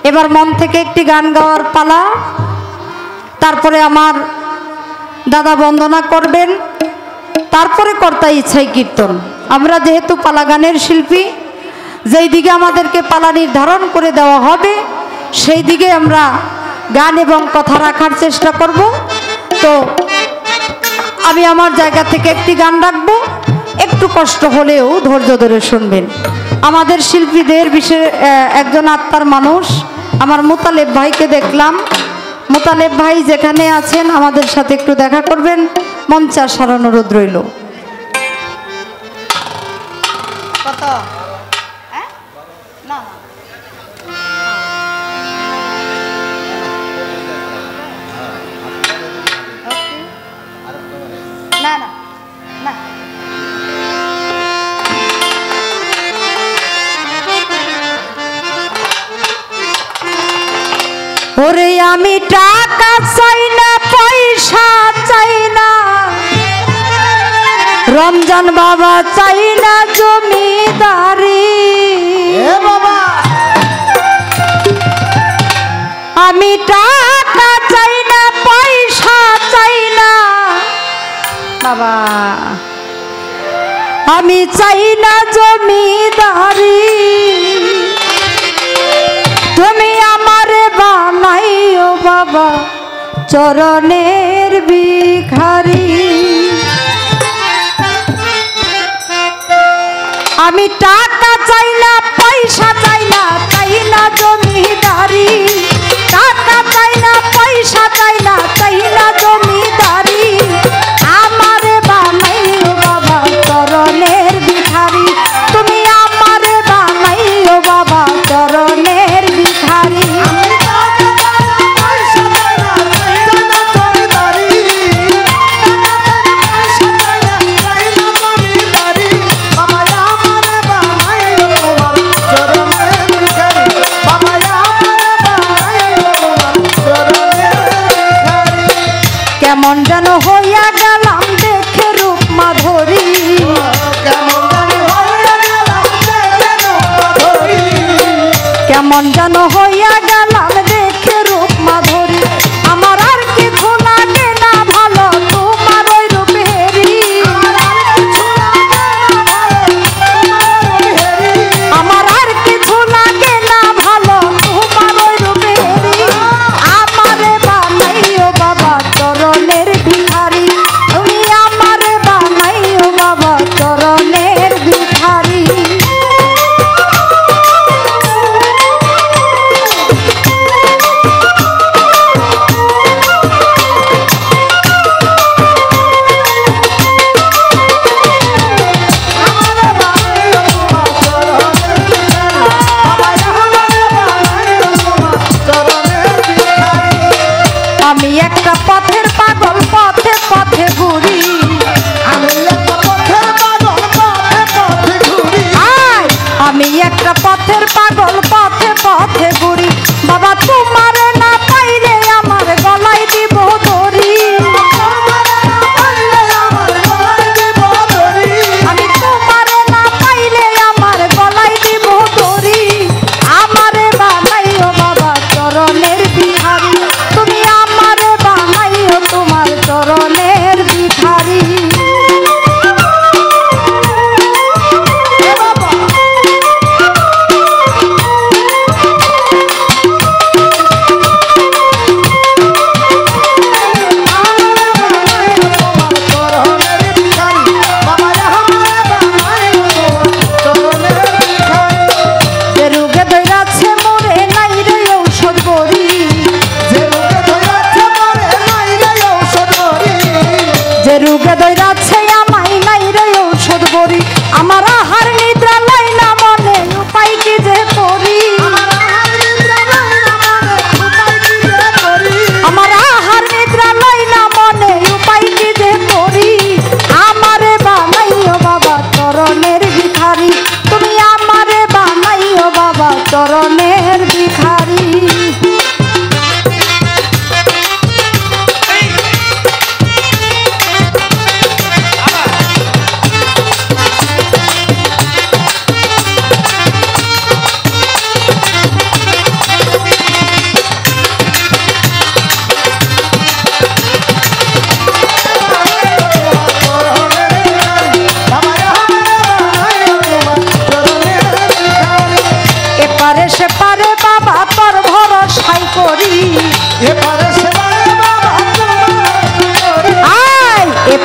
এবার মন থেকে একটি গান গাওয়ার পালা। তারপরে আমার দাদা বন্দনা করবেন, তারপরে কর্তা ইচ্ছাই কীর্তন। আমরা যেহেতু পালা গানের শিল্পী, যেই দিকে আমাদেরকে পালা নির্ধারণ করে দেওয়া হবে সেই দিকে আমরা গান এবং কথা রাখার চেষ্টা করব। তো আমি আমার জায়গা থেকে একটি গান রাখবো, একটু কষ্ট হলেও ধৈর্য ধরে শুনবেন। আমাদের শিল্পীদের বিশেষ একজন আত্মার মানুষ আমার মোতালেব ভাইকে দেখলাম। মোতালেব ভাই যেখানে আছেন আমাদের সাথে একটু দেখা করবেন, মঞ্চে আসার অনুরোধ রইল। কত না না না ওরে আমি টাকা চাই না, পয়সা চাই না, রমজান বাবা চাই না জমিদারি। আমি টাকা চাই না, পয়সা চাই না বাবা, আমি চাই না জমিদারি। তুমি আমারে বানাইও বাবা চরণের ভিখারি। আমি টাকা চাই না, পয়সা চাই না, চাই না জমিদারি। টাকা চাই না, পয়সা চাই না, চাই না জমিদারি। আমারে বানাইও বাবা চরণের ভিখারি। তুমি আমারে বানাইও বাবা চরণের ভিখারি। কেমন যেন হইয়া গেলাম দেখে রূপ মাধুরী, কেমন যেন হইয়া গেলাম দেখে রূপ মাধুরী। আমার আর কিছু লাগে না ভালো তোমার ওই রূপেরই। আমার আর কিছু লাগে না ভালো তোমার ওই রূপেরই। আমারে বানাইও বাবা চরণের ভিখারি। তুমি আমারে বানাইও বাবা চরণের ভিখারি।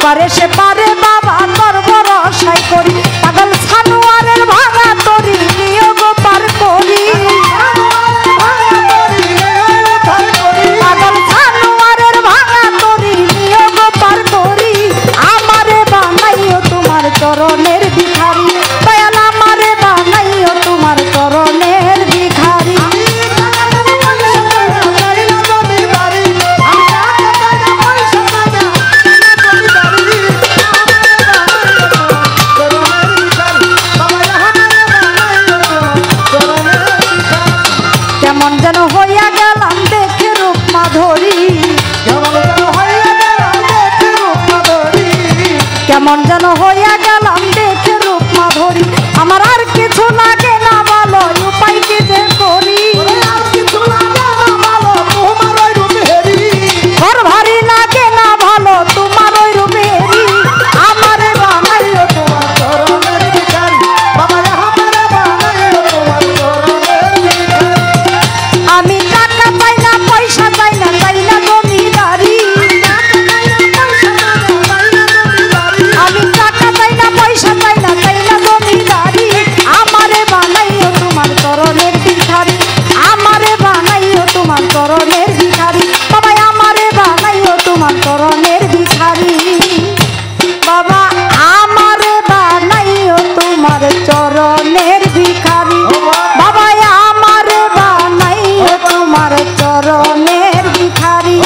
এপারে সে পারে বাবা তোর ভরসাই করি পাগল ছানুয়ারের ভাঙা তরি নিয়োগ পার করি পাগল ছানুয়ারের ভাঙা তরি নিয়োগ পার করি আমারে বানাইও তোমার চরণের ভিখারি দয়াল আমারে বানাইও তোমার চরণের ভিখারি কেমন যেন হইয়া গেলাম দেখে রূপ মাধুরী কেমন যেন হইয়া গেলাম দেখে রূপ মাধুরী আমার আর কিছু লাগে না ভালো উপায় কি যে করি ঘর ভারী লাগে না ভালো তোমার ওই রূপেরই আমারে বানাইও তোমার চরণের ভিখারি বাবা আমারে বানাইও তোমার চরণের ভিখারি আমি টাকা চাই না পয়সা চাই না জমিদারি আমি টাকা চাই না পয়সা চাই না জমিদারি আমারে বানাইও তোমার চরণের ভিখারি আমারে বানাইও তোমার চরণের ভিখারি বাবা আমারে বানাইও তোমার চরণের ভিখারি বাবা আমারে বানাইও তোমার চরণের ভিখারি বাবা আমারে বানাইও তোমার চরণের ভিখারি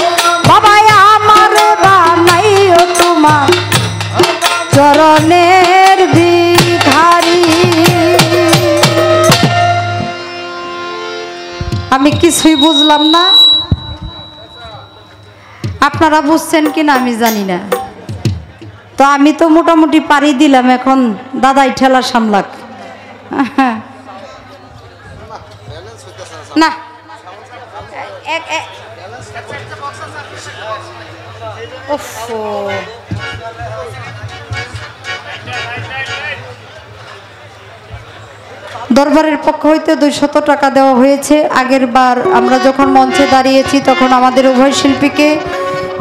বাবা আমারে বানাইও তোমার চরণের ভিখারি আমি কিছুই বুঝলাম না আপনারা বুঝছেন কিনা আমি জানি না তো আমি তো মোটামুটি পারি দিলাম এখন দাদাই ঠেলা সামলাক না দরবারের পক্ষ হইতে 200 টাকা দেওয়া হয়েছে আগের বার আমরা যখন মঞ্চে দাঁড়িয়েছি তখন আমাদের উভয় শিল্পীকে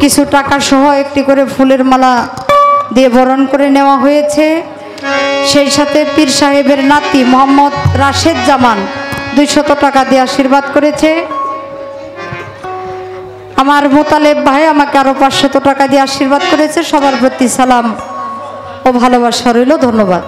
কিছু টাকা সহ একটি করে ফুলের মালা দিয়ে বরণ করে নেওয়া হয়েছে সেই সাথে পীর সাহেবের নাতি মোহাম্মদ রাশেদ জামান 200 টাকা দিয়ে আশীর্বাদ করেছে আমার মোতালেব ভাই আমাকে আরো 500 টাকা দিয়ে আশীর্বাদ করেছে সবার প্রতি সালাম ও ভালোবাসা রইল ধন্যবাদ